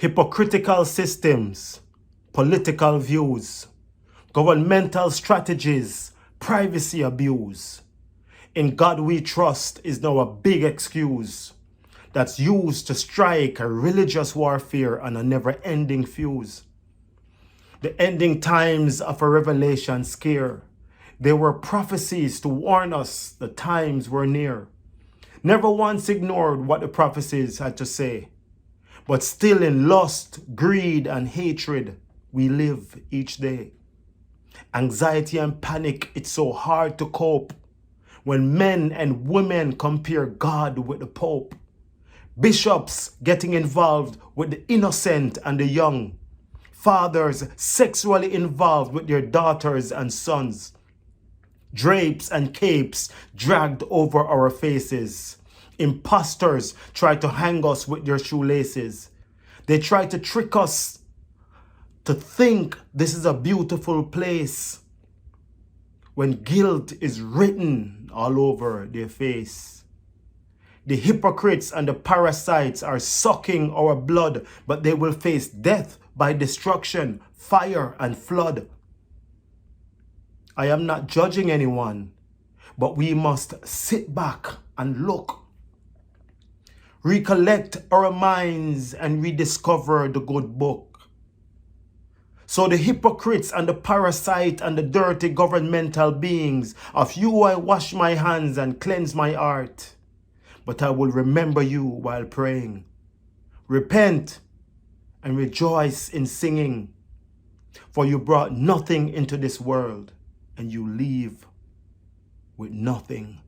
hypocritical systems, political views, governmental strategies, privacy abuse. In God we trust is now a big excuse that's used to strike a religious warfare and a never-ending fuse. The ending times of a revelation scare. They were prophecies to warn us the times were near. Never once ignored what the prophecies had to say. But still in lust, greed, and hatred, we live each day. Anxiety and panic, it's so hard to cope when men and women compare God with the Pope. Bishops getting involved with the innocent and the young. Fathers sexually involved with their daughters and sons. Drapes and capes dragged over our faces. Imposters try to hang us with their shoelaces. They try to trick us to think this is a beautiful place when guilt is written all over their face. The hypocrites and the parasites are sucking our blood, but they will face death by destruction, fire, and flood. I am not judging anyone, but we must sit back and look. Recollect our minds and rediscover the good book. So the hypocrites and the parasite and the dirty governmental beings, of you I wash my hands and cleanse my heart. But I will remember you while praying. Repent and rejoice in singing, for you brought nothing into this world, and you leave with nothing.